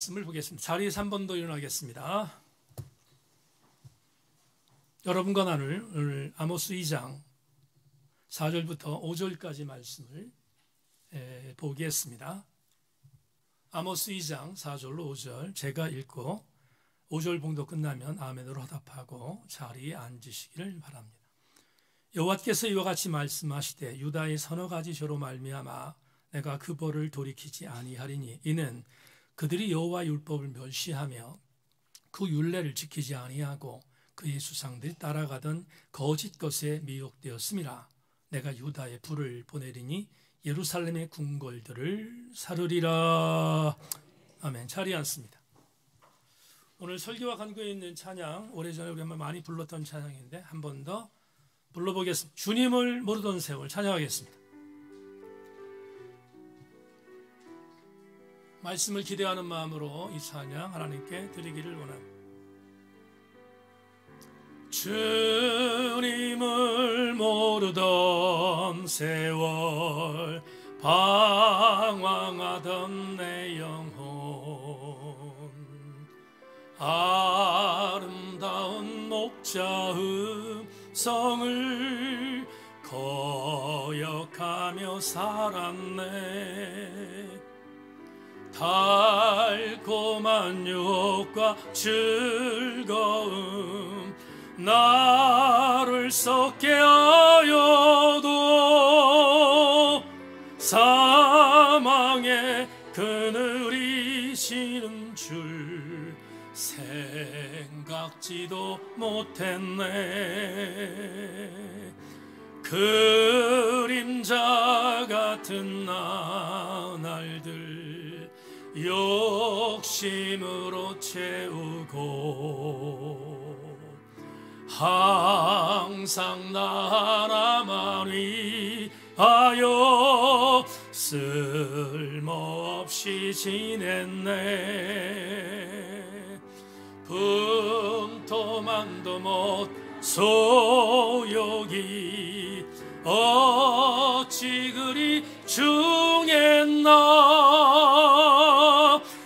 말씀을 보겠습니다. 자리에서 한 번 더 일어나겠습니다. 여러분과 나눌 오늘 아모스 2장 4절부터 5절까지 말씀을 보겠습니다. 아모스 2장 4절로 5절 제가 읽고 5절 봉독 끝나면 아멘으로 화답하고 자리에 앉으시기를 바랍니다. 여호와께서 이와 같이 말씀하시되 유다의 서너 가지 죄로 말미암아 내가 그 벌을 돌이키지 아니하리니 이는 그들이 여호와 율법을 멸시하며 그 율례를 지키지 아니하고 그의 수상들이 따라가던 거짓 것에 미혹되었음이라. 내가 유다에 불을 보내리니 예루살렘의 궁궐들을 사르리라. 아멘. 자리에 앉습니다. 오늘 설교와 관계 있는 찬양, 오래전에 우리 한번 많이 불렀던 찬양인데 한 번 더 불러보겠습니다. 주님을 모르던 세월 찬양하겠습니다. 말씀을 기대하는 마음으로 이 찬양 하나님께 드리기를 원합니다. 주님을 모르던 세월 방황하던 내 영혼 아름다운 목자 음성을 거역하며 살았네. 달콤한 유혹과 즐거움 나를 썩게 하여도 사망의 그늘이 지는 줄 생각지도 못했네. 그림자 같은 나날들 욕심으로 채우고 항상 나 하나만 위하여 쓸모없이 지냈네. 분토만도 못 소욕이 어찌 그리 중했나.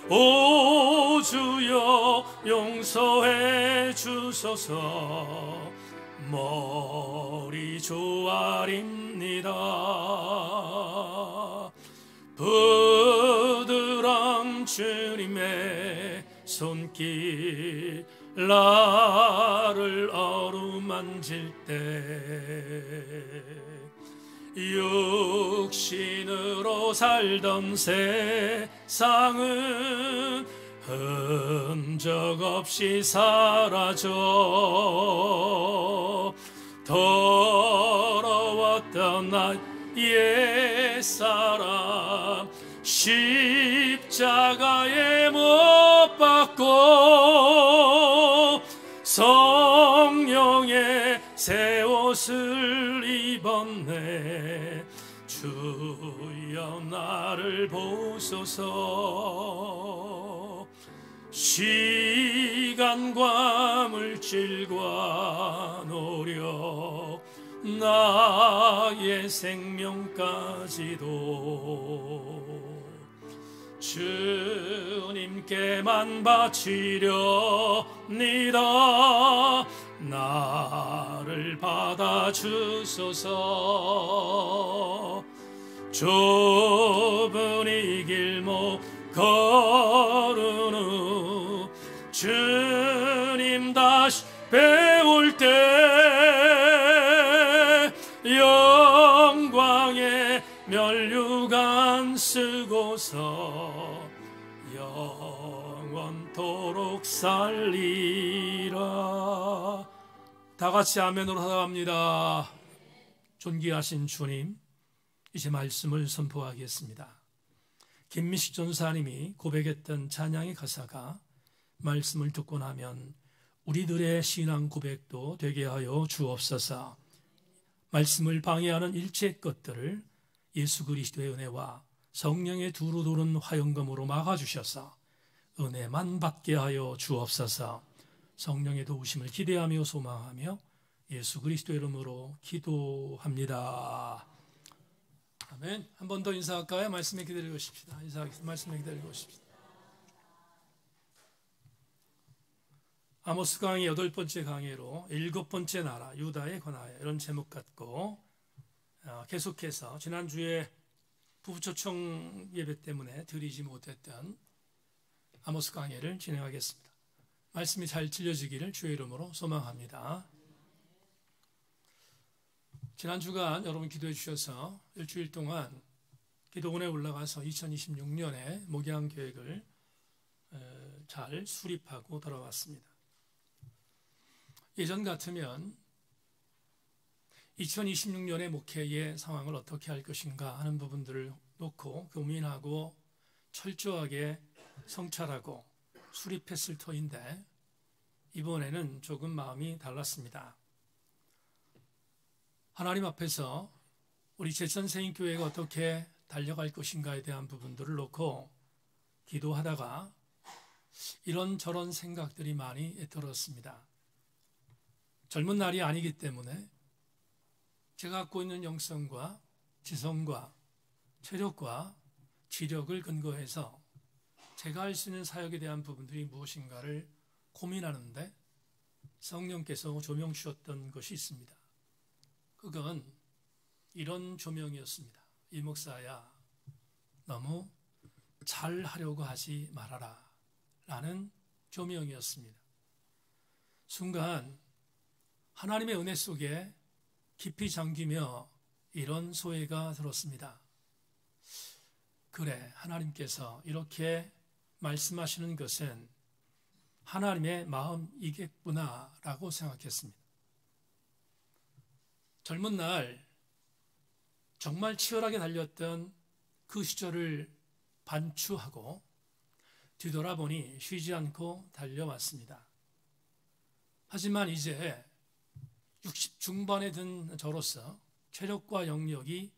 오 주여 용서해 주소서. 머리 조아립니다. 부드러운 주님의 손길 나를 어루만질 때 육신으로 살던 세상은 흔적 없이 사라져. 더러웠던 나 옛사람 십자가에 못 박고 성령의 새 옷을 입었네. 주여 나를 보소서. 시간과 물질과 노력 나의 생명까지도 주님께만 바치려니다. 나를 받아주소서. 좁은 이 길목 걸은 후 주님 다시 배울 때 영광의 면류관 쓰고서 영원토록 살리라. 다 같이 아멘으로 하답합니다. 존귀하신 주님, 이제 말씀을 선포하겠습니다. 김미식 전사님이 고백했던 찬양의 가사가 말씀을 듣고 나면 우리들의 신앙 고백도 되게 하여 주옵소서. 말씀을 방해하는 일체 것들을 예수 그리스도의 은혜와 성령의 두루 도는 화영검으로 막아주셔서 은혜만 받게 하여 주옵소서. 성령의 도우심을 기대하며 소망하며 예수 그리스도의 이름으로 기도합니다. 아멘. 한 번 더 인사할까요? 말씀에 기다리고 싶습니다. 말씀에 기다리고 싶습니다. 아모스 강의 8번째 강의로 7번째 나라 유다에 관하여 이런 제목 갖고 계속해서 지난주에 부부초청 예배 때문에 드리지 못했던 아모스 강의를 진행하겠습니다. 말씀이 잘 들려지기를 주의 이름으로 소망합니다. 지난 주간 여러분 기도해 주셔서 일주일 동안 기도원에 올라가서 2026년에 목양 계획을 잘 수립하고 돌아왔습니다. 예전 같으면 2026년의 목회의 상황을 어떻게 할 것인가 하는 부분들을 놓고 고민하고 철저하게 성찰하고 수립했을 터인데 이번에는 조금 마음이 달랐습니다. 하나님 앞에서 우리 제천세인교회가 어떻게 달려갈 것인가에 대한 부분들을 놓고 기도하다가 이런저런 생각들이 많이 들었습니다. 젊은 날이 아니기 때문에 제가 갖고 있는 영성과 지성과 체력과 지력을 근거해서 제가 할 수 있는 사역에 대한 부분들이 무엇인가를 고민하는데 성령께서 조명 주셨던 것이 있습니다. 그건 이런 조명이었습니다. 이 목사야, 너무 잘하려고 하지 말아라 라는 조명이었습니다. 순간 하나님의 은혜 속에 깊이 잠기며 이런 소회가 들었습니다. 그래, 하나님께서 이렇게 말씀하시는 것은 하나님의 마음이겠구나 라고 생각했습니다. 젊은 날 정말 치열하게 달렸던 그 시절을 반추하고 뒤돌아보니 쉬지 않고 달려왔습니다. 하지만 이제 60 중반에 든 저로서 체력과 영역이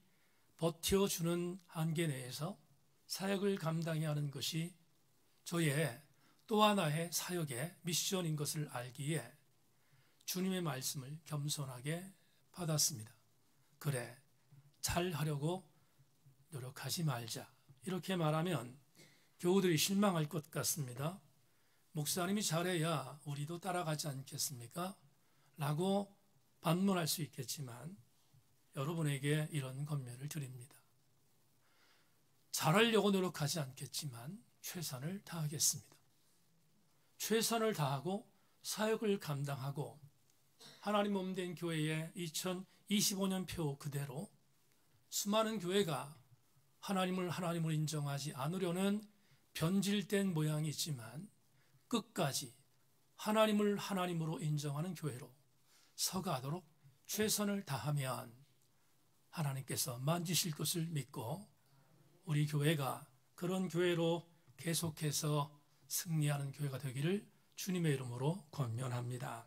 버텨주는 한계 내에서 사역을 감당해야 하는 것이 저의 또 하나의 사역의 미션인 것을 알기에 주님의 말씀을 겸손하게 받았습니다. 그래, 잘하려고 노력하지 말자. 이렇게 말하면 교우들이 실망할 것 같습니다. 목사님이 잘해야 우리도 따라가지 않겠습니까? 라고 반문할 수 있겠지만 여러분에게 이런 권면을 드립니다. 잘하려고 노력하지 않겠지만 최선을 다하겠습니다. 최선을 다하고 사역을 감당하고 하나님 몸된 교회의 2025년 표 그대로 수많은 교회가 하나님을 하나님으로 인정하지 않으려는 변질된 모양이 있지만 끝까지 하나님을 하나님으로 인정하는 교회로 서가도록 최선을 다하면 하나님께서 만지실 것을 믿고 우리 교회가 그런 교회로 계속해서 승리하는 교회가 되기를 주님의 이름으로 권면합니다.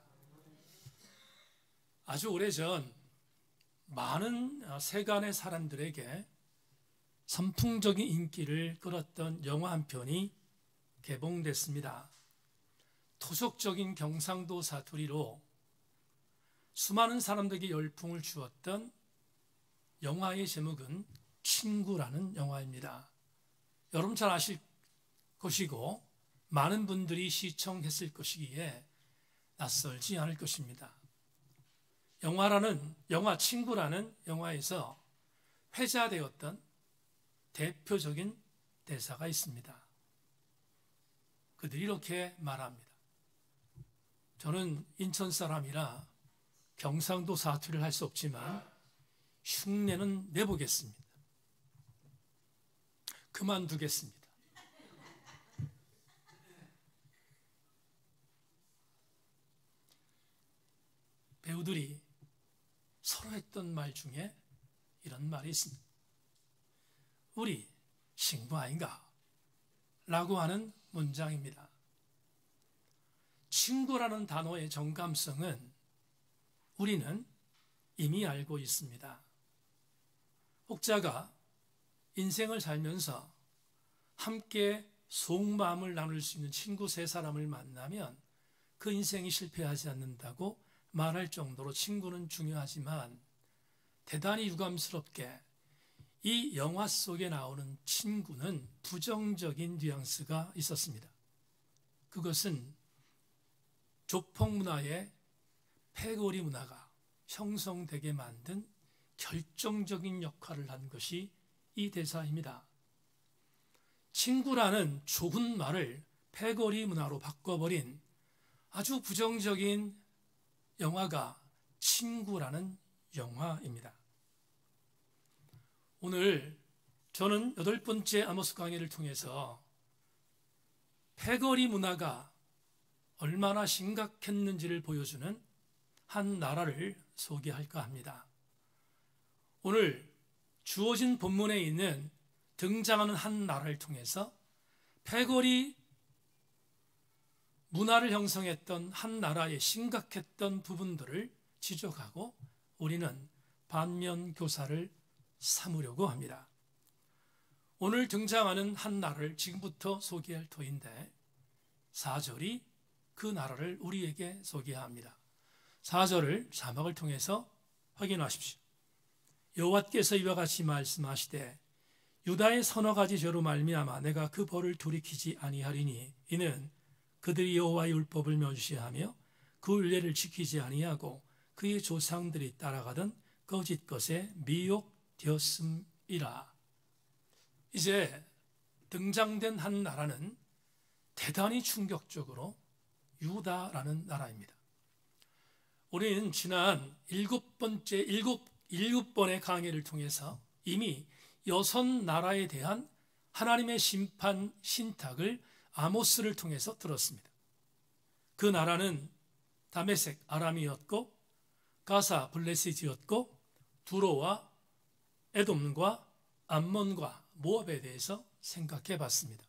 아주 오래전 많은 세간의 사람들에게 선풍적인 인기를 끌었던 영화 한 편이 개봉됐습니다. 토속적인 경상도 사투리로 수많은 사람들에게 열풍을 주었던 영화의 제목은 친구라는 영화입니다. 여러분 잘 아실 것이고 많은 분들이 시청했을 것이기에 낯설지 않을 것입니다. 영화 친구라는 영화에서 회자되었던 대표적인 대사가 있습니다. 그들이 이렇게 말합니다. 저는 인천 사람이라 경상도 사투리를 할 수 없지만 흉내는 내보겠습니다. 그만두겠습니다. 배우들이 서로 했던 말 중에 이런 말이 있습니다. 우리 친구 아닌가? 라고 하는 문장입니다. 친구라는 단어의 정감성은 우리는 이미 알고 있습니다. 혹자가 인생을 살면서 함께 속마음을 나눌 수 있는 친구 3사람을 만나면 그 인생이 실패하지 않는다고 말할 정도로 친구는 중요하지만 대단히 유감스럽게 이 영화 속에 나오는 친구는 부정적인 뉘앙스가 있었습니다. 그것은 조폭 문화의 패거리 문화가 형성되게 만든 결정적인 역할을 한 것이 이 대사입니다. 친구라는 좁은 말을 패거리 문화로 바꿔버린 아주 부정적인 영화가 친구라는 영화입니다. 오늘 저는 8번째 아모스 강의를 통해서 패거리 문화가 얼마나 심각했는지를 보여주는 한 나라를 소개할까 합니다. 오늘 주어진 본문에 있는 등장하는 한 나라를 통해서 패거리 문화를 형성했던 한 나라의 심각했던 부분들을 지적하고 우리는 반면 교사를 삼으려고 합니다. 오늘 등장하는 한 나라를 지금부터 소개할 터인데 4절이 그 나라를 우리에게 소개합니다. 4절을 자막을 통해서 확인하십시오. 여호와께서 이와 같이 말씀하시되 유다의 서너 가지 죄로 말미암아 내가 그 벌을 돌이키지 아니하리니 이는 그들이 여호와의 율법을 멸시하며 그 율례를 지키지 아니하고 그의 조상들이 따라가던 거짓 것에 미혹되었음이라. 이제 등장된 한 나라는 대단히 충격적으로 유다라는 나라입니다. 우리는 지난 7번의 강의를 통해서 이미 6나라에 대한 하나님의 심판 신탁을 아모스를 통해서 들었습니다. 그 나라는 다메섹 아람이었고 가사 블레셋이었고 두로와 에돔과 암몬과 모압에 대해서 생각해 봤습니다.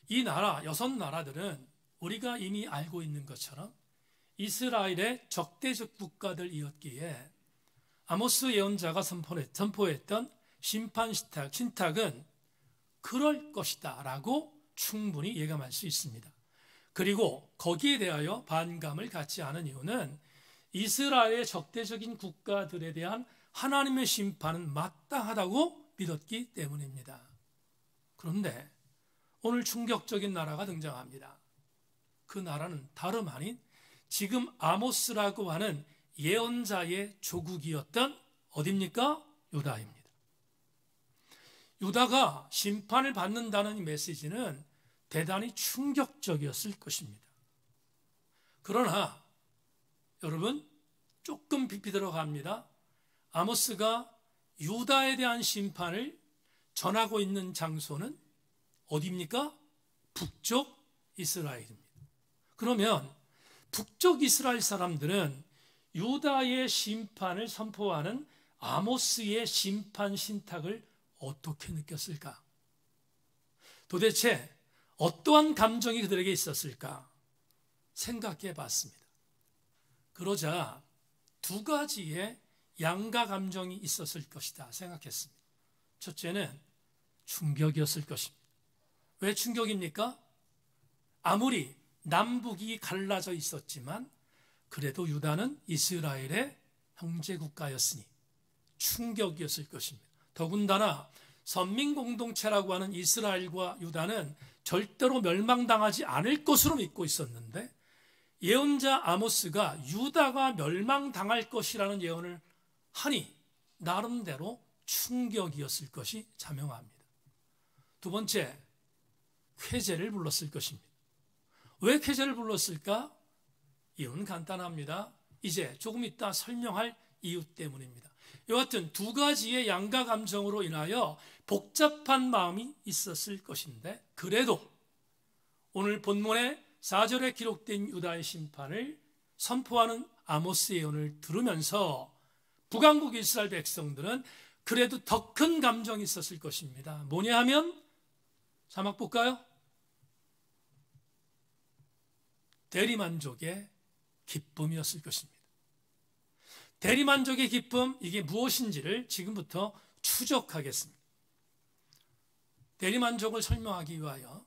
이 나라 6나라들은 우리가 이미 알고 있는 것처럼 이스라엘의 적대적 국가들이었기에 아모스 예언자가 선포했던 심판 신탁은 그럴 것이다 라고 충분히 예감할 수 있습니다. 그리고 거기에 대하여 반감을 갖지 않은 이유는 이스라엘의 적대적인 국가들에 대한 하나님의 심판은 마땅하다고 믿었기 때문입니다. 그런데 오늘 충격적인 나라가 등장합니다. 그 나라는 다름 아닌 지금 아모스라고 하는 예언자의 조국이었던 어디입니까? 유다입니다. 유다가 심판을 받는다는 이 메시지는 대단히 충격적이었을 것입니다. 그러나 여러분 조금 깊이 들어갑니다. 아모스가 유다에 대한 심판을 전하고 있는 장소는 어디입니까? 북쪽 이스라엘입니다. 그러면 북쪽 이스라엘 사람들은 유다의 심판을 선포하는 아모스의 심판 신탁을 어떻게 느꼈을까? 도대체 어떠한 감정이 그들에게 있었을까? 생각해 봤습니다. 그러자 2가지의 양가 감정이 있었을 것이다 생각했습니다. 첫째는 충격이었을 것입니다. 왜 충격입니까? 아무리 남북이 갈라져 있었지만 그래도 유다는 이스라엘의 형제국가였으니 충격이었을 것입니다. 더군다나 선민공동체라고 하는 이스라엘과 유다는 절대로 멸망당하지 않을 것으로 믿고 있었는데 예언자 아모스가 유다가 멸망당할 것이라는 예언을 하니 나름대로 충격이었을 것이 자명합니다. 2번째, 쾌재를 불렀을 것입니다. 왜 쾌재를 불렀을까? 이유는 간단합니다. 이제 조금 이따 설명할 이유 때문입니다. 여하튼 2가지의 양가 감정으로 인하여 복잡한 마음이 있었을 것인데 그래도 오늘 본문의 4절에 기록된 유다의 심판을 선포하는 아모스 예언을 들으면서 북왕국 이스라엘 백성들은 그래도 더 큰 감정이 있었을 것입니다. 뭐냐 하면 자막 볼까요? 대리만족의 기쁨이었을 것입니다. 대리만족의 기쁨, 이게 무엇인지를 지금부터 추적하겠습니다. 대리만족을 설명하기 위하여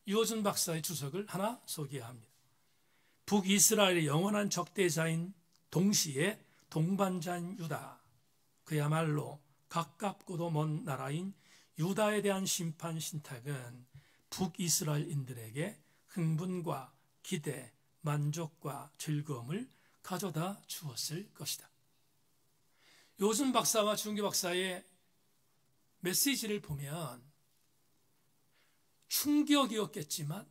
유호준 박사의 주석을 하나 소개합니다. 북이스라엘의 영원한 적대자인 동시에 동반자인 유다, 그야말로 가깝고도 먼 나라인 유다에 대한 심판 신탁은 북이스라엘인들에게 흥분과 기대, 만족과 즐거움을 가져다 주었을 것이다. 요즘 박사와 주은교 박사의 메시지를 보면 충격이었겠지만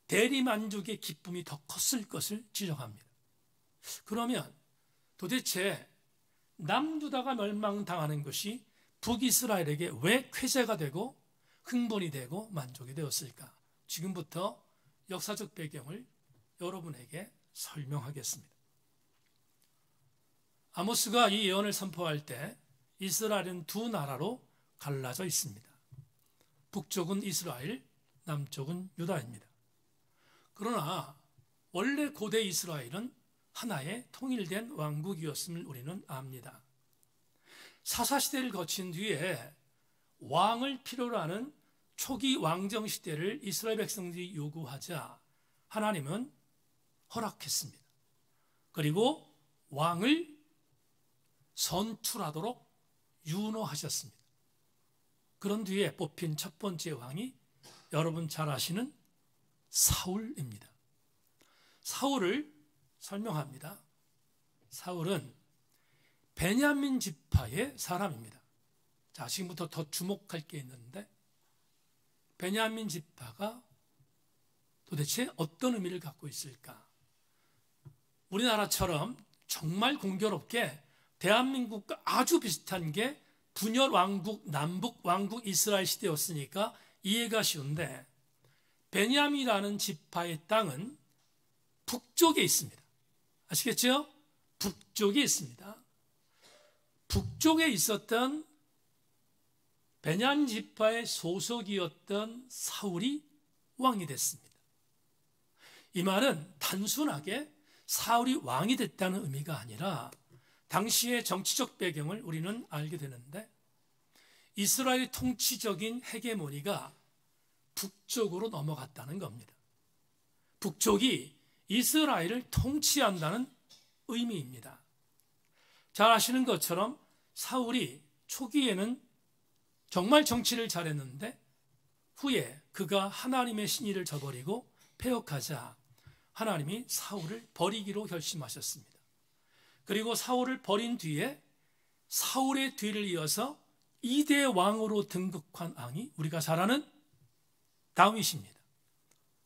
대리만족의 기쁨이 더 컸을 것을 지적합니다. 그러면 도대체 남유다가 멸망당하는 것이 북이스라엘에게 왜 쾌재가 되고 흥분이 되고 만족이 되었을까? 지금부터 역사적 배경을 여러분에게 설명하겠습니다. 아모스가 이 예언을 선포할 때 이스라엘은 두 나라로 갈라져 있습니다. 북쪽은 이스라엘, 남쪽은 유다입니다. 그러나 원래 고대 이스라엘은 하나의 통일된 왕국이었음을 우리는 압니다. 사사시대를 거친 뒤에 왕을 필요로 하는 초기 왕정시대를 이스라엘 백성들이 요구하자 하나님은 허락했습니다. 그리고 왕을 선출하도록 윤호하셨습니다. 그런 뒤에 뽑힌 첫 번째 왕이 여러분 잘 아시는 사울입니다. 사울을 설명합니다. 사울은 베냐민 지파의 사람입니다. 자, 지금부터 더 주목할 게 있는데 베냐민 지파가 도대체 어떤 의미를 갖고 있을까? 우리나라처럼 정말 공교롭게 대한민국과 아주 비슷한 게 분열 왕국, 남북 왕국 이스라엘 시대였으니까 이해가 쉬운데 베냐민이라는 지파의 땅은 북쪽에 있습니다. 아시겠죠? 북쪽에 있습니다. 북쪽에 있었던 베냐민 지파의 소속이었던 사울이 왕이 됐습니다. 이 말은 단순하게 사울이 왕이 됐다는 의미가 아니라 당시의 정치적 배경을 우리는 알게 되는데 이스라엘의 통치적인 헤게모니가 북쪽으로 넘어갔다는 겁니다. 북쪽이 이스라엘을 통치한다는 의미입니다. 잘 아시는 것처럼 사울이 초기에는 정말 정치를 잘했는데 후에 그가 하나님의 신의를 저버리고 패역하자 하나님이 사울을 버리기로 결심하셨습니다. 그리고 사울을 버린 뒤에 사울의 뒤를 이어서 2대 왕으로 등극한 왕이 우리가 잘 아는 다윗입니다.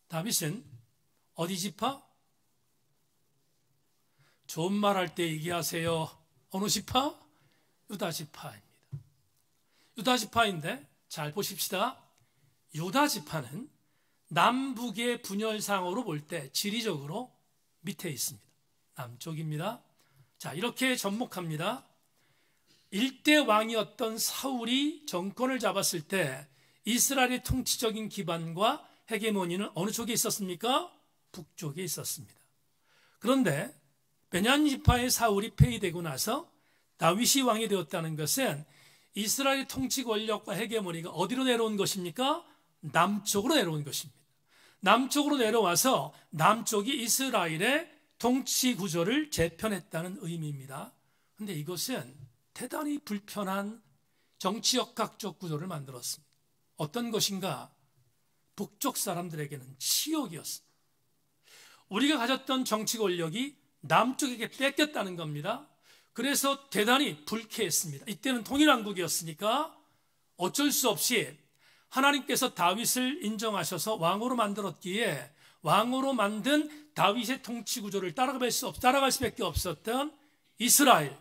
다윗은 어디 지파? 좋은 말 할 때 얘기하세요. 어느 지파? 유다 지파입니다. 유다 지파인데 잘 보십시다. 유다 지파는 남북의 분열상으로 볼 때 지리적으로 밑에 있습니다. 남쪽입니다. 자, 이렇게 접목합니다. 일대 왕이었던 사울이 정권을 잡았을 때 이스라엘의 통치적인 기반과 헤게모니는 어느 쪽에 있었습니까? 북쪽에 있었습니다. 그런데 베냐민 지파의 사울이 폐위되고 나서 다윗이 왕이 되었다는 것은 이스라엘의 통치 권력과 헤게모니가 어디로 내려온 것입니까? 남쪽으로 내려온 것입니다. 남쪽으로 내려와서 남쪽이 이스라엘의 통치 구조를 재편했다는 의미입니다. 그런데 이것은 대단히 불편한 정치역학적 구조를 만들었습니다. 어떤 것인가? 북쪽 사람들에게는 치욕이었습니다. 우리가 가졌던 정치 권력이 남쪽에게 뺏겼다는 겁니다. 그래서 대단히 불쾌했습니다. 이때는 통일왕국이었으니까 어쩔 수 없이 하나님께서 다윗을 인정하셔서 왕으로 만들었기에 왕으로 만든 다윗의 통치 구조를 따라갈 수밖에 없었던 이스라엘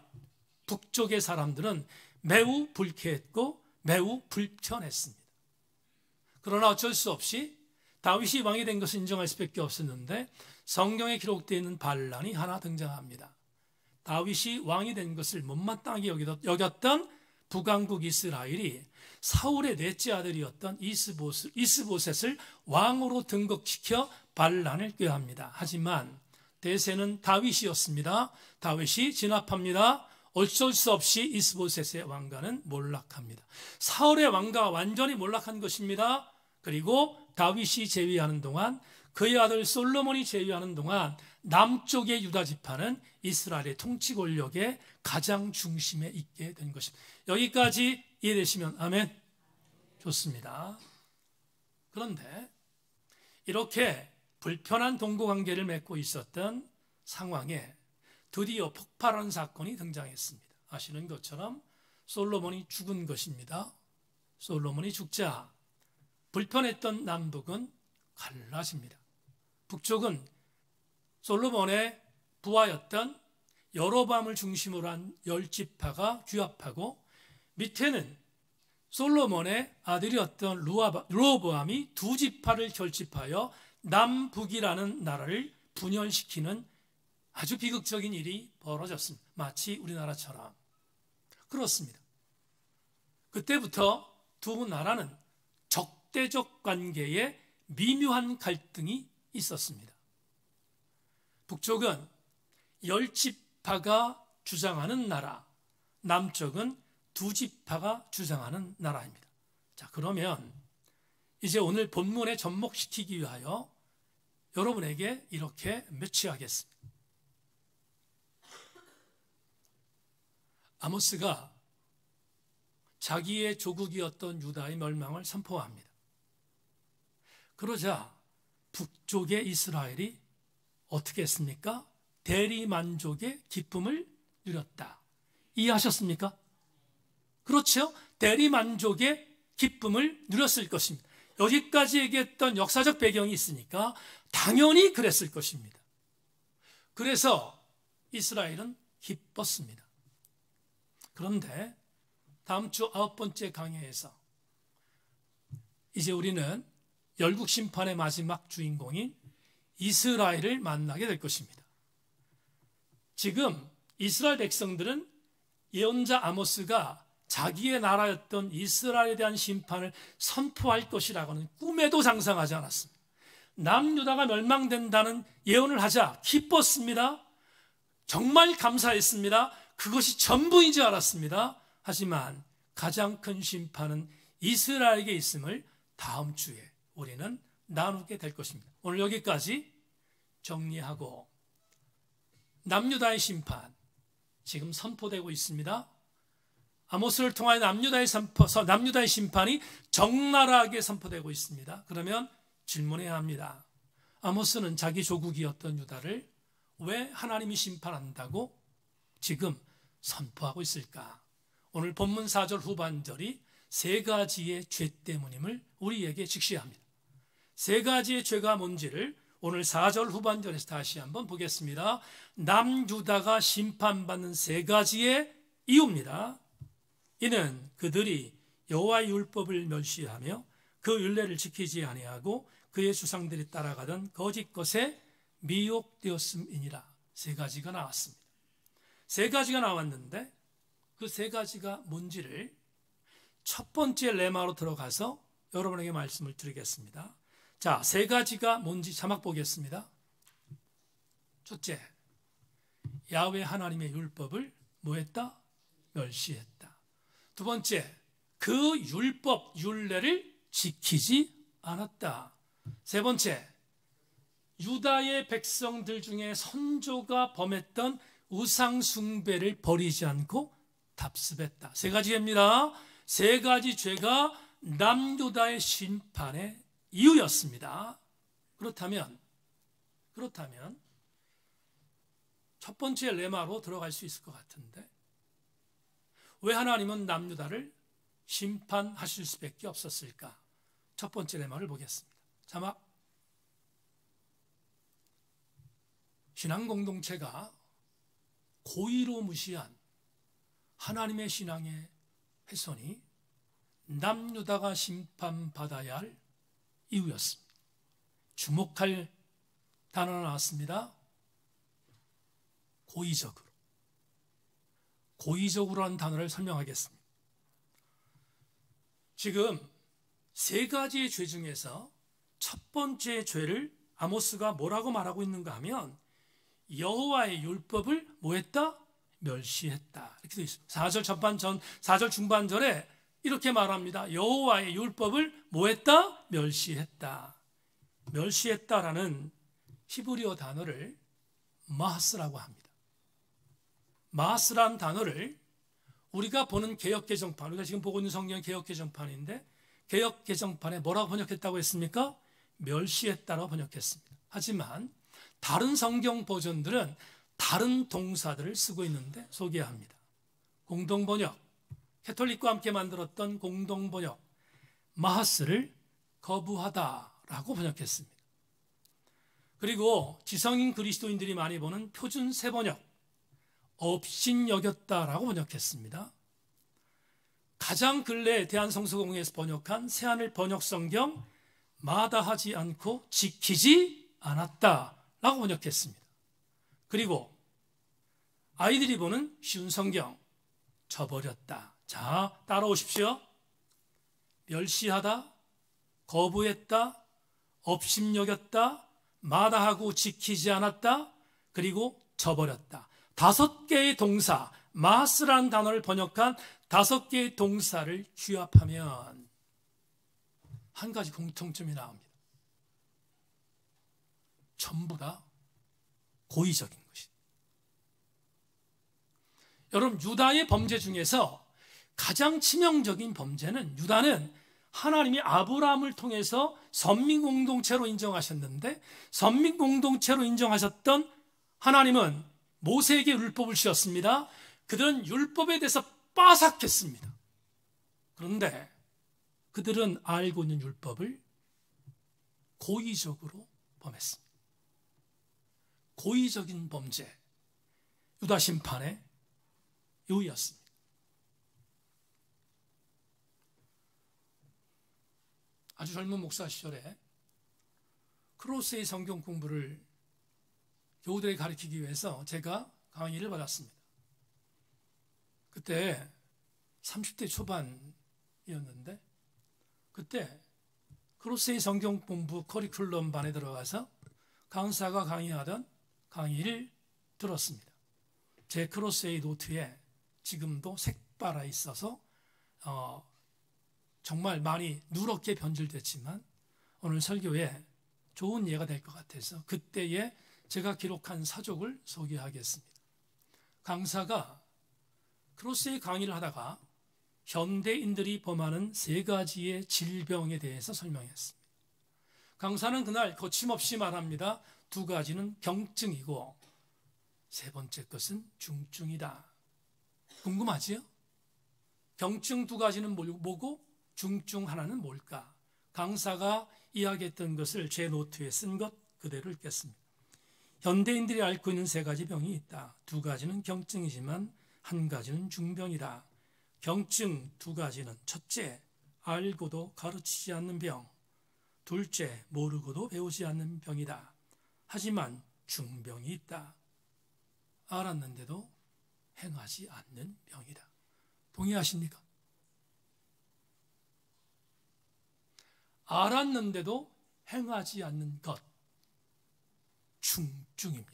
북쪽의 사람들은 매우 불쾌했고 매우 불편했습니다. 그러나 어쩔 수 없이 다윗이 왕이 된 것을 인정할 수밖에 없었는데 성경에 기록되어 있는 반란이 하나 등장합니다. 다윗이 왕이 된 것을 못마땅하게 여겼던 북왕국 이스라엘이 사울의 넷째 아들이었던 이스보셋을 왕으로 등극시켜 반란을 꾀합니다. 하지만 대세는 다윗이었습니다. 다윗이 진압합니다. 어쩔 수 없이 이스보셋의 왕가는 몰락합니다. 사울의 왕가가 완전히 몰락한 것입니다. 그리고 다윗이 재위하는 동안 그의 아들 솔로몬이 재위하는 동안 남쪽의 유다 지파는 이스라엘의 통치 권력의 가장 중심에 있게 된 것입니다. 여기까지 이해되시면 아멘. 좋습니다. 그런데 이렇게 불편한 동거관계를 맺고 있었던 상황에 드디어 폭발한 사건이 등장했습니다. 아시는 것처럼 솔로몬이 죽은 것입니다. 솔로몬이 죽자 불편했던 남북은 갈라집니다. 북쪽은 솔로몬의 부하였던 여로보암을 중심으로 한 10지파가 규합하고, 밑에는 솔로몬의 아들이었던 르호보암이 2지파를 결집하여 남북이라는 나라를 분열시키는 아주 비극적인 일이 벌어졌습니다. 마치 우리나라처럼. 그렇습니다. 그때부터 두 나라는 적대적 관계에 미묘한 갈등이 있었습니다. 북쪽은 10지파가 주장하는 나라, 남쪽은 2지파가 주장하는 나라입니다. 자, 그러면 이제 오늘 본문에 접목시키기 위하여 여러분에게 이렇게 묘치하겠습니다. 아모스가 자기의 조국이었던 유다의 멸망을 선포합니다. 그러자 북쪽의 이스라엘이 어떻게 했습니까? 대리만족의 기쁨을 누렸다. 이해하셨습니까? 그렇죠? 대리만족의 기쁨을 누렸을 것입니다. 여기까지 얘기했던 역사적 배경이 있으니까 당연히 그랬을 것입니다. 그래서 이스라엘은 기뻤습니다. 그런데 다음 주 9번째 강해에서 이제 우리는 열국 심판의 마지막 주인공인 이스라엘을 만나게 될 것입니다. 지금 이스라엘 백성들은 예언자 아모스가 자기의 나라였던 이스라엘에 대한 심판을 선포할 것이라고는 꿈에도 상상하지 않았습니다. 남유다가 멸망된다는 예언을 하자 기뻤습니다. 정말 감사했습니다. 그것이 전부인 줄 알았습니다. 하지만 가장 큰 심판은 이스라엘에게 있음을 다음 주에 우리는 나누게 될 것입니다. 오늘 여기까지 정리하고, 남유다의 심판 지금 선포되고 있습니다. 아모스를 통하여 남유다의 심판이 적나라하게 선포되고 있습니다. 그러면 질문해야 합니다. 아모스는 자기 조국이었던 유다를 왜 하나님이 심판한다고 지금 선포하고 있을까? 오늘 본문 4절 후반절이 세 가지의 죄 때문임을 우리에게 직시합니다. 세 가지의 죄가 뭔지를 오늘 4절 후반절에서 다시 한번 보겠습니다. 남유다가 심판받는 세 가지의 이유입니다. 이는 그들이 여호와의 율법을 멸시하며 그 율례를 지키지 아니하고 그의 주상들이 따라가던 거짓 것에 미혹되었음이니라. 세 가지가 나왔습니다. 세 가지가 나왔는데 그 세 가지가 뭔지를 첫 번째 레마로 들어가서 여러분에게 말씀을 드리겠습니다. 자, 세 가지가 뭔지 자막 보겠습니다. 첫째, 야훼 하나님의 율법을 뭐했다? 멸시했다. 두 번째, 그 율법, 율례를 지키지 않았다. 세 번째, 유다의 백성들 중에 선조가 범했던 우상 숭배를 버리지 않고 답습했다. 세 가지 죄입니다. 세 가지 죄가 남유다의 심판의 이유였습니다. 그렇다면 첫 번째 레마로 들어갈 수 있을 것 같은데, 왜 하나님은 남유다를 심판하실 수밖에 없었을까? 첫 번째 레마를 보겠습니다. 자막. 신앙 공동체가 고의로 무시한 하나님의 신앙의 훼손이 남유다가 심판받아야 할 이유였습니다. 주목할 단어가 나왔습니다. 고의적으로. 고의적으로라는 단어를 설명하겠습니다. 지금 세 가지의 죄 중에서 첫 번째 죄를 아모스가 뭐라고 말하고 있는가 하면 여호와의 율법을 뭐했다? 멸시했다. 이렇게 되어 있습니다. 4절 중반절에 이렇게 말합니다. 여호와의 율법을 뭐했다? 멸시했다. 멸시했다라는 히브리어 단어를 마하스라고 합니다. 마하스라는 단어를 우리가 보는 개역개정판, 우리가 지금 보고 있는 성경 개역개정판인데 개역개정판에 뭐라고 번역했다고 했습니까? 멸시했다라고 번역했습니다. 하지만 다른 성경 버전들은 다른 동사들을 쓰고 있는데 소개합니다. 공동번역, 캐톨릭과 함께 만들었던 공동번역, 마하스를 거부하다라고 번역했습니다. 그리고 지성인 그리스도인들이 많이 보는 표준 세번역, 업신여겼다라고 번역했습니다. 가장 근래 대한성서공회에서 번역한 새하늘 번역성경, 마다하지 않고 지키지 않았다라고 번역했습니다. 그리고 아이들이 보는 쉬운 성경, 저버렸다. 자, 따라오십시오. 멸시하다, 거부했다, 업신여겼다, 마다하고 지키지 않았다, 그리고 저버렸다. 5개의 동사, 마스라는 단어를 번역한 5개의 동사를 규합하면 한 가지 공통점이 나옵니다. 전부 다 고의적인 것이다. 여러분, 유다의 범죄 중에서 가장 치명적인 범죄는, 유다는 하나님이 아브라함을 통해서 선민공동체로 인정하셨는데, 선민공동체로 인정하셨던 하나님은 모세에게 율법을 주셨습니다. 그들은 율법에 대해서 빠삭했습니다. 그런데 그들은 알고 있는 율법을 고의적으로 범했습니다. 고의적인 범죄, 유다 심판의 요이였습니다. 아주 젊은 목사 시절에 크로스의 성경 공부를 교우들에게 가르치기 위해서 제가 강의를 받았습니다. 그때 30대 초반이었는데, 그때 크로스의 성경 공부 커리큘럼 반에 들어가서 강사가 강의하던 강의를 들었습니다. 제 크로스의 노트에 지금도 색바라 있어서 정말 많이 누렇게 변질됐지만 오늘 설교에 좋은 예가 될 것 같아서 그때에 제가 기록한 사족을 소개하겠습니다. 강사가 크로스의 강의를 하다가 현대인들이 범하는 3가지의 질병에 대해서 설명했습니다. 강사는 그날 거침없이 말합니다. 2가지는 경증이고 3번째 것은 중증이다. 궁금하지요? 경증 2가지는 뭐고 중증 하나는 뭘까? 강사가 이야기했던 것을 제 노트에 쓴 것 그대로 읽겠습니다. 현대인들이 앓고 있는 3가지 병이 있다. 2가지는 경증이지만 1가지는 중병이다. 경증 2가지는 첫째, 알고도 가르치지 않는 병. 둘째, 모르고도 배우지 않는 병이다. 하지만 중병이 있다. 알았는데도 행하지 않는 병이다. 동의하십니까? 알았는데도 행하지 않는 것, 중증입니다.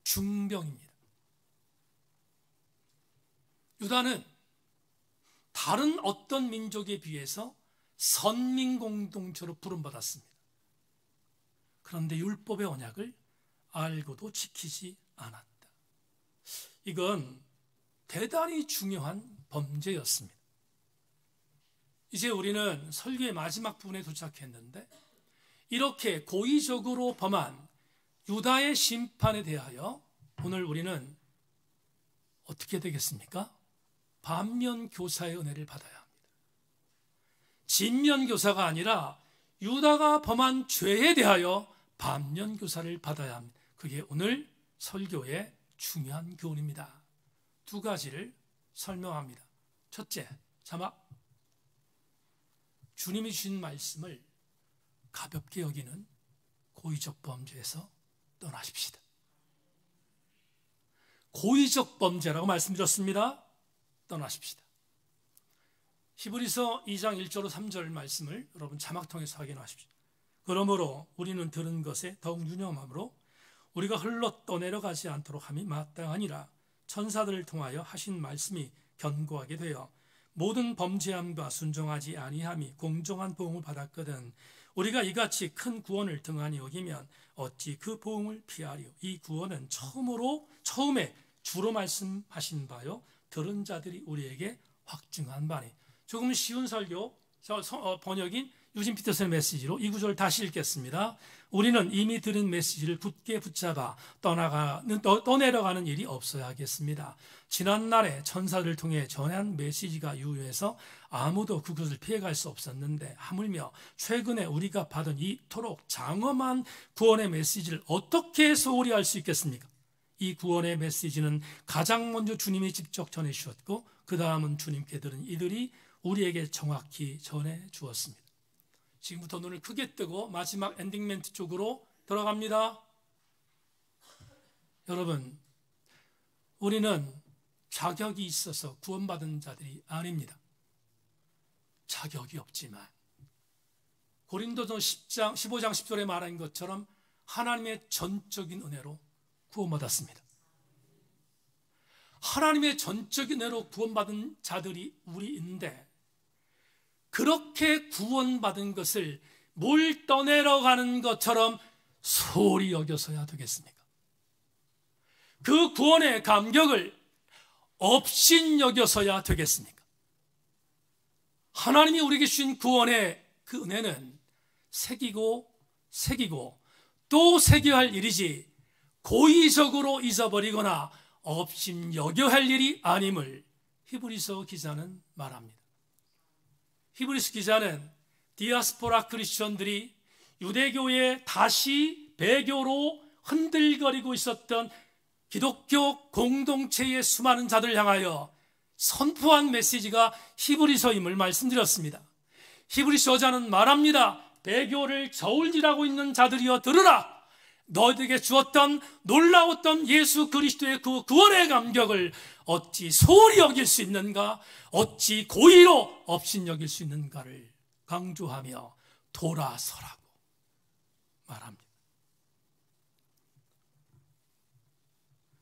중병입니다. 유다는 다른 어떤 민족에 비해서 선민공동체로 부름받았습니다. 그런데 율법의 언약을 알고도 지키지 않았다. 이건 대단히 중요한 범죄였습니다. 이제 우리는 설교의 마지막 부분에 도착했는데, 이렇게 고의적으로 범한 유다의 심판에 대하여 오늘 우리는 어떻게 되겠습니까? 반면교사의 은혜를 받아야 합니다. 진면교사가 아니라 유다가 범한 죄에 대하여 반면교사를 받아야 합니다. 그게 오늘 설교의 중요한 교훈입니다. 2가지를 설명합니다. 첫째, 자막. 주님이 주신 말씀을 가볍게 여기는 고의적 범죄에서 떠나십시다. 고의적 범죄라고 말씀드렸습니다. 떠나십시다. 히브리서 2장 1절로 3절 말씀을 여러분 자막 통해서 확인하십시오. 그러므로 우리는 들은 것에 더욱 유념함으로 우리가 흘러 떠내려가지 않도록 함이 마땅하니라. 천사들을 통하여 하신 말씀이 견고하게 되어 모든 범죄함과 순종하지 아니함이 공정한 보응을 받았거든. 우리가 이같이 큰 구원을 등한히 여기면 어찌 그 보응을 피하리요. 이 구원은 처음에 주로 말씀하신 바요 들은 자들이 우리에게 확증한 바니. 조금 쉬운 설교 번역인 유진 피터슨의 메시지로 이 구절을 다시 읽겠습니다. 우리는 이미 들은 메시지를 굳게 붙잡아 떠내려가는 일이 없어야 하겠습니다. 지난날에 천사들을 통해 전한 메시지가 유효해서 아무도 그것을 피해갈 수 없었는데 하물며 최근에 우리가 받은 이토록 장엄한 구원의 메시지를 어떻게 소홀히 할 수 있겠습니까? 이 구원의 메시지는 가장 먼저 주님이 직접 전해주셨고 그 다음은 주님께 들은 이들이 우리에게 정확히 전해주었습니다. 지금부터 눈을 크게 뜨고 마지막 엔딩 멘트 쪽으로 들어갑니다. 여러분, 우리는 자격이 있어서 구원받은 자들이 아닙니다. 자격이 없지만 고린도전 15장 10절에 말한 것처럼 하나님의 전적인 은혜로 구원받았습니다. 하나님의 전적인 은혜로 구원받은 자들이 우리인데 그렇게 구원받은 것을 물 떠내려가는 것처럼 소홀히 여겨서야 되겠습니까? 그 구원의 감격을 업신여겨서야 되겠습니까? 하나님이 우리에게 주신 구원의 그 은혜는 새기고 또 새겨야 할 일이지 고의적으로 잊어버리거나 업신여겨야 할 일이 아님을 히브리서 기자는 말합니다. 히브리서 기자는 디아스포라 크리스천들이 유대교에 다시 배교로 흔들거리고 있었던 기독교 공동체의 수많은 자들을 향하여 선포한 메시지가 히브리서임을 말씀드렸습니다. 히브리서 저자는 말합니다. 배교를 저울질하고 있는 자들이여 들으라. 너희에게 주었던 놀라웠던 예수 그리스도의 그 구원의 감격을 어찌 소홀히 여길 수 있는가, 어찌 고의로 업신여길 수 있는가를 강조하며 돌아서라고 말합니다.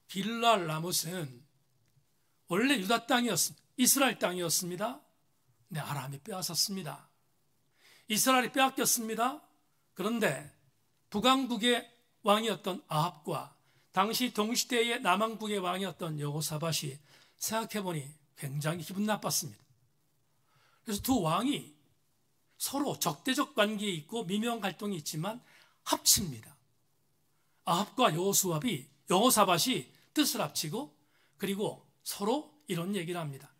길랄 라못은 원래 유다 땅이었습니다. 이스라엘 땅이었습니다. 근데 아람이 빼앗았습니다. 이스라엘이 빼앗겼습니다. 그런데 북왕국의 왕이었던 아합과 당시 동시대의 남왕국의 왕이었던 여호사밧이 생각해보니 굉장히 기분 나빴습니다. 그래서 두 왕이 서로 적대적 관계에 있고 미묘한 갈등이 있지만 합칩니다. 아합과 여호사밧이 뜻을 합치고 그리고 서로 이런 얘기를 합니다.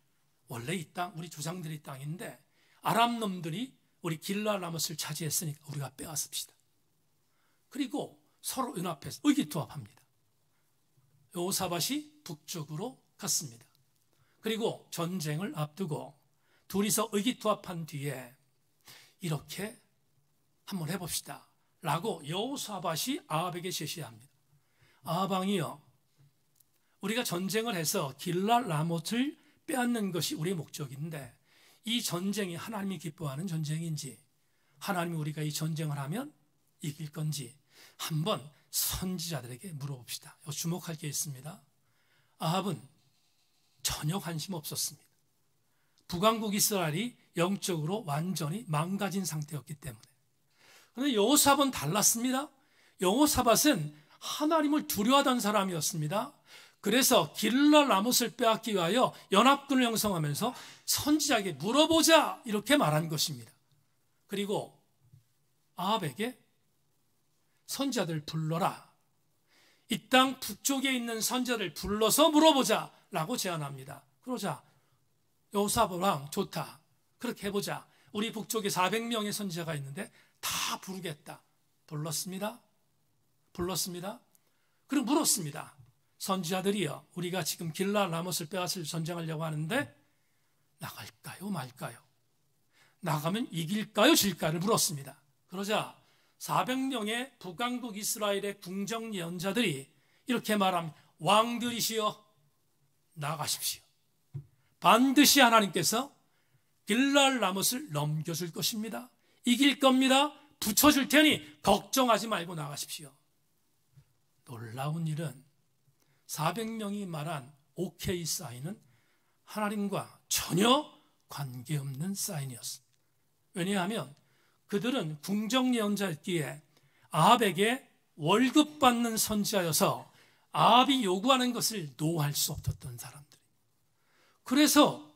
원래 이 땅 우리 조상들의 땅인데 아람 놈들이 우리 길랄 라못을 차지했으니까 우리가 빼앗읍시다. 그리고 서로 연합해서 의기투합합니다. 여호사밧이 북쪽으로 갔습니다. 그리고 전쟁을 앞두고 둘이서 의기투합한 뒤에 이렇게 한번 해봅시다 라고 여호사밧이 아합에게 제시합니다. 아합 왕이여, 우리가 전쟁을 해서 길랄 라못을 빼앗는 것이 우리의 목적인데 이 전쟁이 하나님이 기뻐하는 전쟁인지 하나님이 우리가 이 전쟁을 하면 이길 건지 한번 선지자들에게 물어봅시다. 주목할 게 있습니다. 아합은 전혀 관심 없었습니다. 북왕국 이스라엘이 영적으로 완전히 망가진 상태였기 때문에. 그런데 여호사밧은 달랐습니다. 여호사밧은 하나님을 두려워하던 사람이었습니다. 그래서 길랄 라못을 빼앗기 위하여 연합군을 형성하면서 선지자에게 물어보자 이렇게 말한 것입니다. 그리고 아합에게 선지자들 불러라. 이 땅 북쪽에 있는 선지자를 불러서 물어보자 라고 제안합니다. 그러자 여호사밧 왕 좋다. 그렇게 해보자. 우리 북쪽에 400명의 선지자가 있는데 다 부르겠다. 불렀습니다. 그리고 물었습니다. 선지자들이여, 우리가 지금 길랄 라못을 빼앗을 전쟁하려고 하는데 나갈까요 말까요? 나가면 이길까요 질까를 물었습니다. 그러자 400명의 북왕국 이스라엘의 궁정 예언자들이 이렇게 말합니다. 왕들이시여 나가십시오. 반드시 하나님께서 길랄 라못을 넘겨줄 것입니다. 이길 겁니다. 붙여줄 테니 걱정하지 말고 나가십시오. 놀라운 일은 400명이 말한 오케이 사인은 하나님과 전혀 관계없는 사인이었습니다. 왜냐하면 그들은 궁정 예언자였기에 아합에게 월급 받는 선지자여서 아합이 요구하는 것을 노할 수 없었던 사람들. 그래서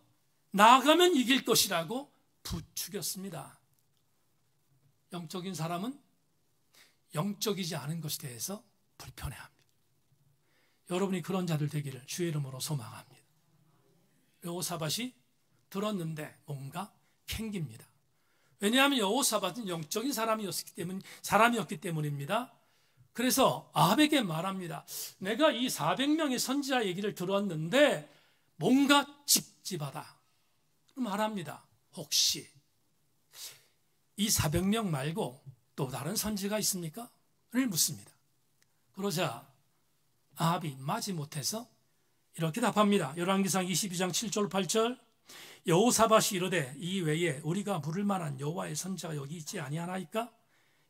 나가면 이길 것이라고 부추겼습니다. 영적인 사람은 영적이지 않은 것에 대해서 불편해합니다. 여러분이 그런 자들 되기를 주의 이름으로 소망합니다. 여호사밧이 들었는데 뭔가 캥깁니다. 왜냐하면 여호사밧은 영적인 사람이었기 때문입니다. 그래서 아합에게 말합니다. 내가 이 400명의 선지자 얘기를 들었는데 뭔가 찝찝하다. 말합니다. 혹시 이 400명 말고 또 다른 선지가 있습니까? 를 묻습니다. 그러자 아합이 마지못해서 이렇게 답합니다. 열왕기상 22장 7절 8절 여호사밧이 이르되 이 외에 우리가 물을 만한 여호와의 선지자가 여기 있지 아니하나이까?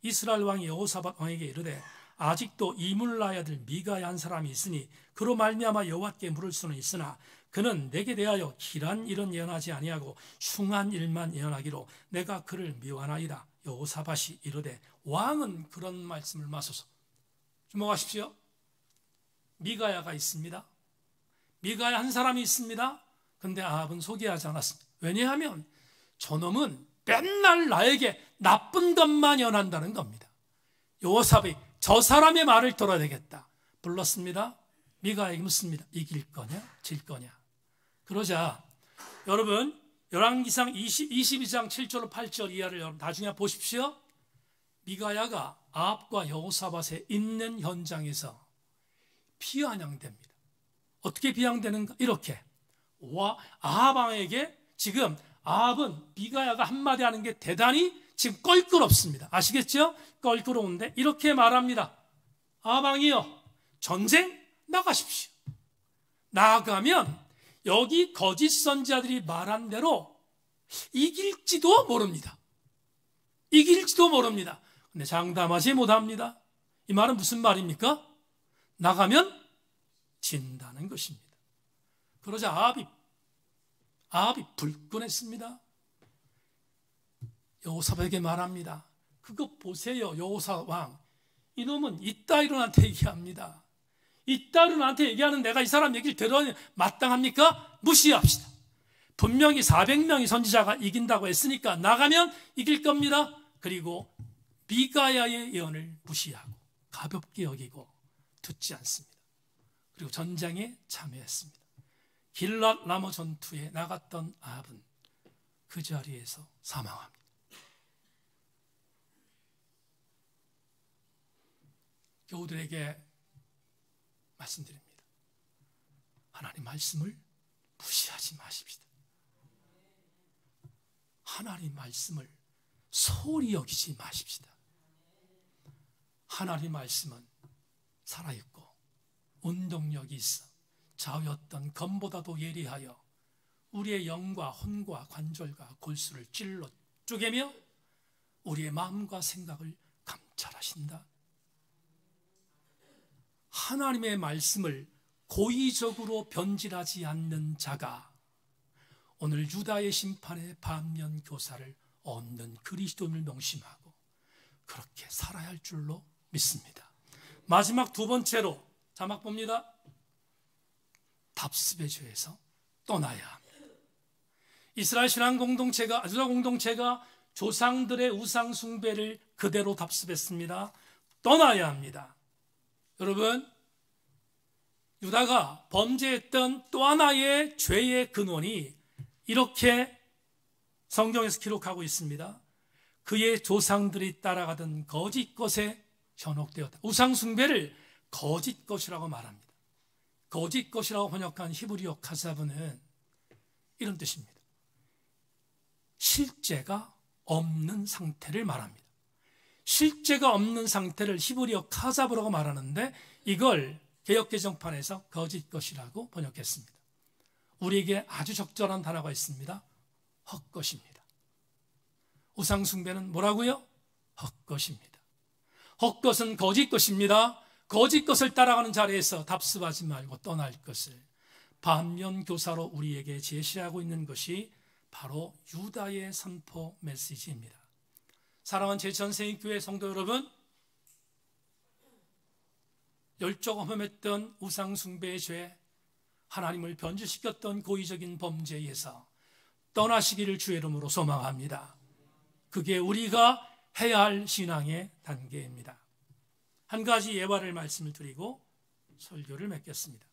이스라엘 왕이 여호사밧 왕에게 이르되 아직도 이물라의 아들 미가야 한 사람이 있으니 그로 말미암아 여호와께 물을 수는 있으나 그는 내게 대하여 길한 일은 예언하지 아니하고 흉한 일만 예언하기로 내가 그를 미워하나이다. 여호사밧이 이르되 왕은 그런 말씀을 마소서. 주목하십시오. 미가야가 있습니다. 미가야 한 사람이 있습니다. 근데 아합은 소개하지 않았습니다. 왜냐하면 저놈은 맨날 나에게 나쁜 것만 예언한다는 겁니다. 여호사밧이 저 사람의 말을 들어야 되겠다. 불렀습니다. 미가야에게 묻습니다. 이길 거냐? 질 거냐? 그러자 여러분 열왕기상 22장 7절 8절 이하를 여러분 나중에 보십시오. 미가야가 아합과 여호사밧에 있는 현장에서 비아냥됩니다. 어떻게 비아냥되는가? 이렇게 아합 왕에게 지금 아합은 미가야가 한마디 하는 게 대단히 지금 껄끄럽습니다. 아시겠죠? 껄끄러운데 이렇게 말합니다. 아합 왕이여 전쟁 나가십시오. 나가면 여기 거짓 선지자들이 말한 대로 이길지도 모릅니다. 이길지도 모릅니다. 근데 장담하지 못합니다. 이 말은 무슨 말입니까? 나가면 진다는 것입니다. 그러자 아합이 불끈했습니다. 여호사밧에게 말합니다. 그거 보세요. 여호사 왕 이놈은 이따위로 나한테 얘기합니다. 이따위로 나한테 얘기하는 내가 이 사람 얘기를 들어야 마땅합니까? 무시합시다. 분명히 400명의 선지자가 이긴다고 했으니까 나가면 이길 겁니다. 그리고 미가야의 예언을 무시하고 가볍게 여기고 듣지 않습니다. 그리고 전장에 참여했습니다. 길랏 라모 전투에 나갔던 아합은 그 자리에서 사망합니다. 교우들에게 말씀드립니다. 하나님 말씀을 무시하지 마십시다. 하나님 말씀을 소홀히 여기지 마십시다. 하나님 말씀은 살아있고 운동력이 있어 좌우의 어떤 검보다도 예리하여 우리의 영과 혼과 관절과 골수를 찔러 쪼개며 우리의 마음과 생각을 감찰하신다. 하나님의 말씀을 고의적으로 변질하지 않는 자가 오늘 유다의 심판의 반면 교사를 얻는 그리스도인을 명심하고 그렇게 살아야 할 줄로 믿습니다. 마지막 두 번째로 자막 봅니다. 답습의 죄에서 떠나야 합니다. 이스라엘 신앙 공동체가 조상들의 우상 숭배를 그대로 답습했습니다. 떠나야 합니다. 여러분, 유다가 범죄했던 또 하나의 죄의 근원이 이렇게 성경에서 기록하고 있습니다. 그의 조상들이 따라가던 거짓 것에 현혹되었다. 우상 숭배를 거짓 것이라고 말합니다. 거짓 것이라고 번역한 히브리어 카사브는 이런 뜻입니다. 실제가 없는 상태를 말합니다. 실제가 없는 상태를 히브리어 카사브라고 말하는데 이걸 개역개정판에서 거짓 것이라고 번역했습니다. 우리에게 아주 적절한 단어가 있습니다. 헛것입니다. 우상 숭배는 뭐라고요? 헛것입니다. 헛것은 거짓 것입니다. 거짓 것을 따라가는 자리에서 답습하지 말고 떠날 것을 반면 교사로 우리에게 제시하고 있는 것이 바로 유다의 선포 메시지입니다. 사랑하는 제천생익교회 성도 여러분, 열조검험했던 우상 숭배의 죄, 하나님을 변질시켰던 고의적인 범죄에서 떠나시기를 주의 이름으로 소망합니다. 그게 우리가 해야 할 신앙의 단계입니다. 한 가지 예화를 말씀을 드리고 설교를 맺겠습니다.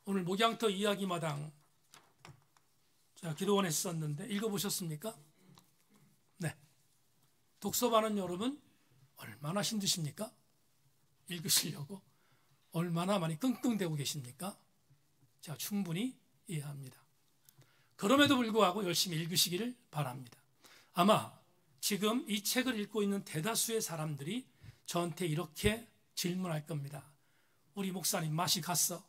오늘 목양터 이야기마당 제가 기도원에 썼는데 읽어보셨습니까? 네. 독서반은 여러분 얼마나 힘드십니까? 읽으시려고 얼마나 많이 끙끙대고 계십니까? 제가 충분히 이해합니다. 그럼에도 불구하고 열심히 읽으시기를 바랍니다. 아마 지금 이 책을 읽고 있는 대다수의 사람들이 저한테 이렇게 질문할 겁니다. 우리 목사님 맛이 갔어?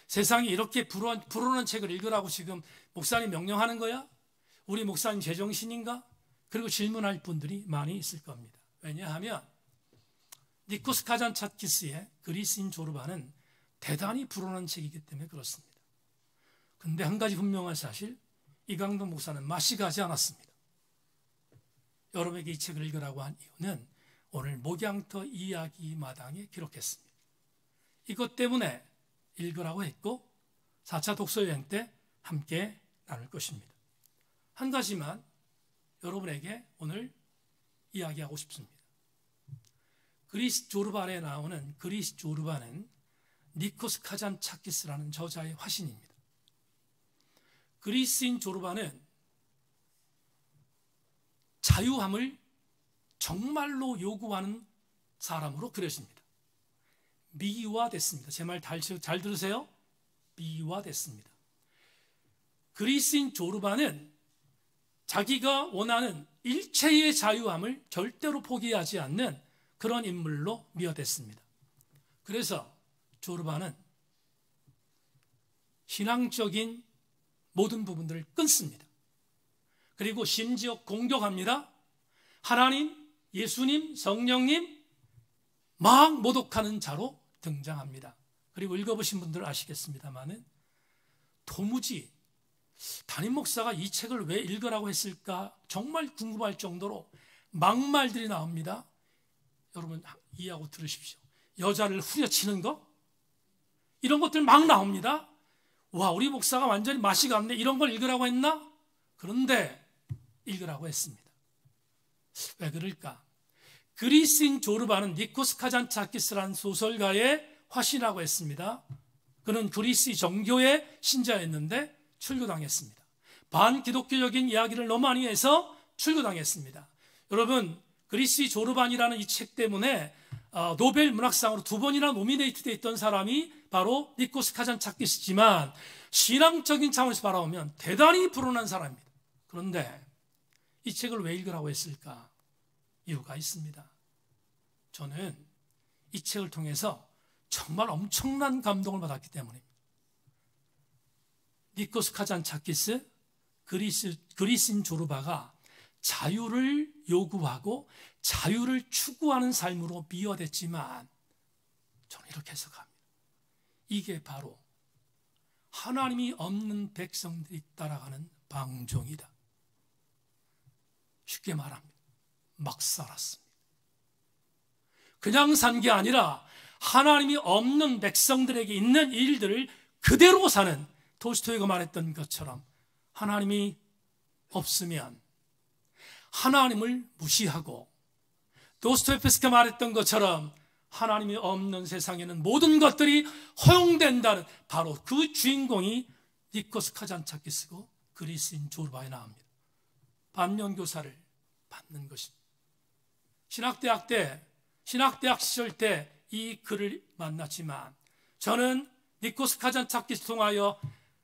세상이 이렇게 불어난 책을 읽으라고 지금 목사님 명령하는 거야? 우리 목사님 제정신인가? 그리고 질문할 분들이 많이 있을 겁니다. 왜냐하면 니코스 카잔차키스의 그리스인 조르바는 대단히 불어난 책이기 때문에 그렇습니다. 근데 한 가지 분명한 사실, 이강동 목사는 맛이 가지 않았습니다. 여러분에게 이 책을 읽으라고 한 이유는 오늘 목양터 이야기 마당에 기록했습니다. 이것 때문에 읽으라고 했고 4차 독서여행 때 함께 나눌 것입니다. 한 가지만 여러분에게 오늘 이야기하고 싶습니다. 그리스 조르반에 나오는 그리스 조르반은 니코스 카잔차키스라는 저자의 화신입니다. 그리스인 조르반은 자유함을 정말로 요구하는 사람으로 그려집니다. 미화됐습니다. 제 말 잘 들으세요? 미화됐습니다. 그리스인 조르반은 자기가 원하는 일체의 자유함을 절대로 포기하지 않는 그런 인물로 미화됐습니다. 그래서 조르반은 신앙적인 모든 부분들을 끊습니다. 그리고 심지어 공격합니다. 하나님, 예수님, 성령님 막 모독하는 자로 등장합니다. 그리고 읽어보신 분들 아시겠습니다만은 도무지 담임 목사가 이 책을 왜 읽으라고 했을까 정말 궁금할 정도로 막말들이 나옵니다. 여러분 이해하고 들으십시오. 여자를 후려치는 거 이런 것들 막 나옵니다. 와, 우리 목사가 완전히 맛이 갔네. 이런 걸 읽으라고 했나? 그런데 읽으라고 했습니다. 왜 그럴까? 그리스인 조르바는 니코스 카잔차키스라는 소설가의 화신이라고 했습니다. 그는 그리스 정교의 신자였는데 출교당했습니다. 반기독교적인 이야기를 너무 많이 해서 출교당했습니다. 여러분, 그리스 조르반이라는 이 책 때문에 노벨 문학상으로 2번이나 노미네이트되어 있던 사람이 바로 니코스 카잔차키스지만 신앙적인 차원에서 바라보면 대단히 불운한 사람입니다. 그런데 이 책을 왜 읽으라고 했을까? 이유가 있습니다. 저는 이 책을 통해서 정말 엄청난 감동을 받았기 때문입니다. 니코스 카잔차키스, 그리스인 조르바가 자유를 요구하고 자유를 추구하는 삶으로 미화됐지만 저는 이렇게 해석합니다. 이게 바로 하나님이 없는 백성들이 따라가는 방종이다. 쉽게 말합니다. 막 살았습니다. 그냥 산 게 아니라 하나님이 없는 백성들에게 있는 일들을 그대로 사는, 톨스토이가 말했던 것처럼 하나님이 없으면 하나님을 무시하고, 도스토옙스키가 말했던 것처럼 하나님이 없는 세상에는 모든 것들이 허용된다는 바로 그 주인공이 니코스 카잔차키스고 그리스인 조르바에 나옵니다. 반면교사를 받는 것입니다. 신학대학 시절 때 이 글을 만났지만 저는 니코스 카잔차키스 통하여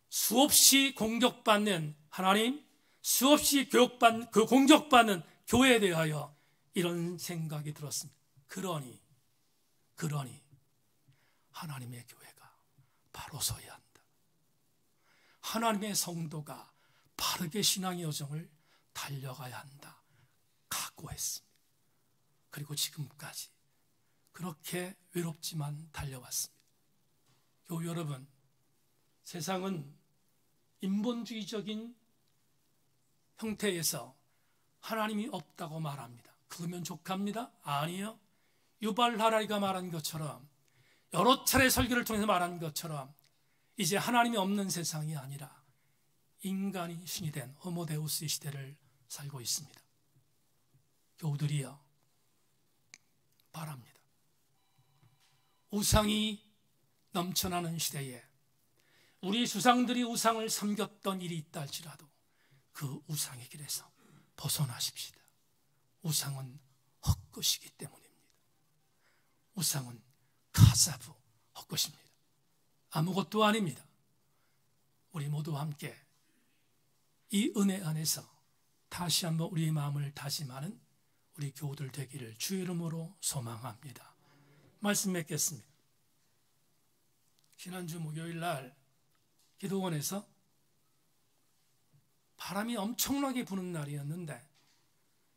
수없이 공격받는 하나님, 수없이 공격받는 교회에 대하여 이런 생각이 들었습니다. 그러니 하나님의 교회가 바로 서야 한다. 하나님의 성도가 바르게 신앙의 여정을 달려가야 한다. 각오했습니다. 그리고 지금까지 그렇게 외롭지만 달려왔습니다. 교우 여러분, 세상은 인본주의적인 형태에서 하나님이 없다고 말합니다. 그러면 족합니다? 아니요. 유발 하라리가 말한 것처럼, 여러 차례 설교를 통해서 말한 것처럼 이제 하나님이 없는 세상이 아니라 인간이 신이 된 호모데우스의 시대를 살고 있습니다. 교우들이여, 바랍니다. 우상이 넘쳐나는 시대에 우리 조상들이 우상을 섬겼던 일이 있다 할지라도 그 우상의 길에서 벗어나십시다. 우상은 헛것이기 때문입니다. 우상은 카사부, 헛것입니다. 아무것도 아닙니다. 우리 모두 함께 이 은혜 안에서 다시 한번 우리의 마음을 다짐하는 우리 교우들 되기를 주의 이름으로 소망합니다. 말씀 맺겠습니다. 지난주 목요일 날 기도원에서 바람이 엄청나게 부는 날이었는데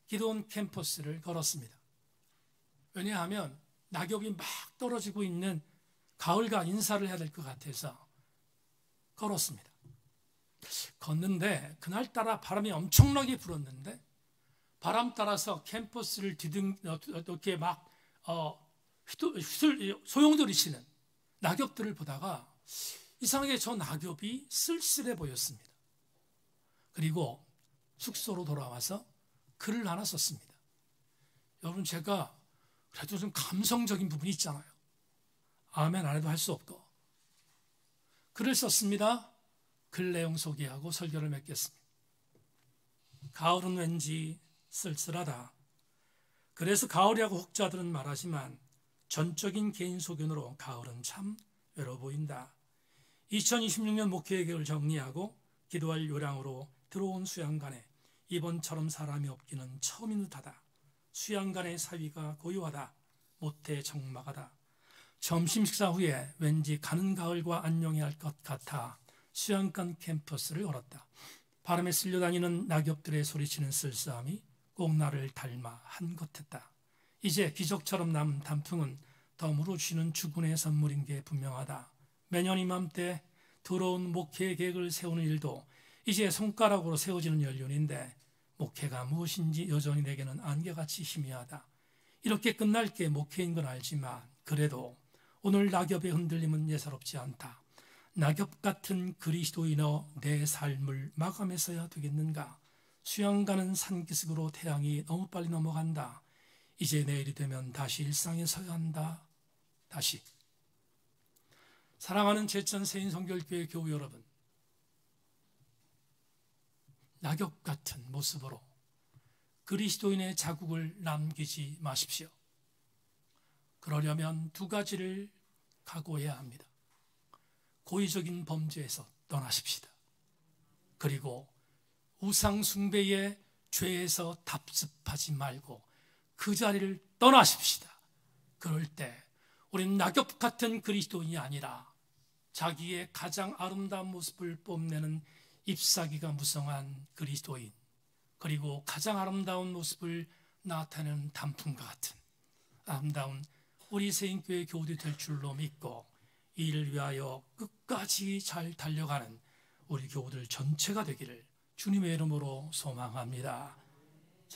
기도원 캠퍼스를 걸었습니다. 왜냐하면 낙엽이 막 떨어지고 있는 가을과 인사를 해야 될 것 같아서 걸었습니다. 걷는데 그날따라 바람이 엄청나게 불었는데 바람 따라서 캠퍼스를 이렇게 막 소용돌이치는 낙엽들을 보다가 이상하게 저 낙엽이 쓸쓸해 보였습니다. 그리고 숙소로 돌아와서 글을 하나 썼습니다. 여러분, 제가 그래도 좀 감성적인 부분이 있잖아요. 아멘 안 해도 할 수 없고. 글을 썼습니다. 글 내용 소개하고 설교를 맺겠습니다. 가을은 왠지 쓸쓸하다. 그래서 가을이라고 혹자들은 말하지만 전적인 개인 소견으로 가을은 참 외로워 보인다. 2026년 목회 계획을 정리하고 기도할 요량으로 들어온 수양관에 이번처럼 사람이 없기는 처음인 듯하다. 수양관의 사위가 고요하다. 못해 적막하다. 점심 식사 후에 왠지 가는 가을과 안녕해야 할 것 같아 수양관 캠퍼스를 걸었다. 바람에 쓸려다니는 낙엽들의 소리치는 쓸쓸함이 꼭 나를 닮아 한 것 같다. 이제 기적처럼 남은 단풍은 덤으로 쉬는 주군의 선물인 게 분명하다. 매년 이맘때 들어온 목회 계획을 세우는 일도 이제 손가락으로 세워지는 연륜인데 목회가 무엇인지 여전히 내게는 안개같이 희미하다. 이렇게 끝날 게 목회인 건 알지만 그래도 오늘 낙엽의 흔들림은 예사롭지 않다. 낙엽 같은 그리스도인어 내 삶을 마감해서야 되겠는가. 수양가는 산기슭으로 태양이 너무 빨리 넘어간다. 이제 내일이 되면 다시 일상에 서야 한다. 다시. 사랑하는 제천 세인성결교회 교우 여러분, 낙엽 같은 모습으로 그리스도인의 자국을 남기지 마십시오. 그러려면 두 가지를 각오해야 합니다. 고의적인 범죄에서 떠나십시다. 그리고 우상 숭배의 죄에서 답습하지 말고 그 자리를 떠나십시다. 그럴 때 우리는 낙엽 같은 그리스도인이 아니라 자기의 가장 아름다운 모습을 뽐내는 잎사귀가 무성한 그리스도인, 그리고 가장 아름다운 모습을 나타내는 단풍과 같은 아름다운 우리 세인교회 교우들이 될 줄로 믿고 이 일을 위하여 끝까지 잘 달려가는 우리 교우들 전체가 되기를 주님의 이름으로 소망합니다.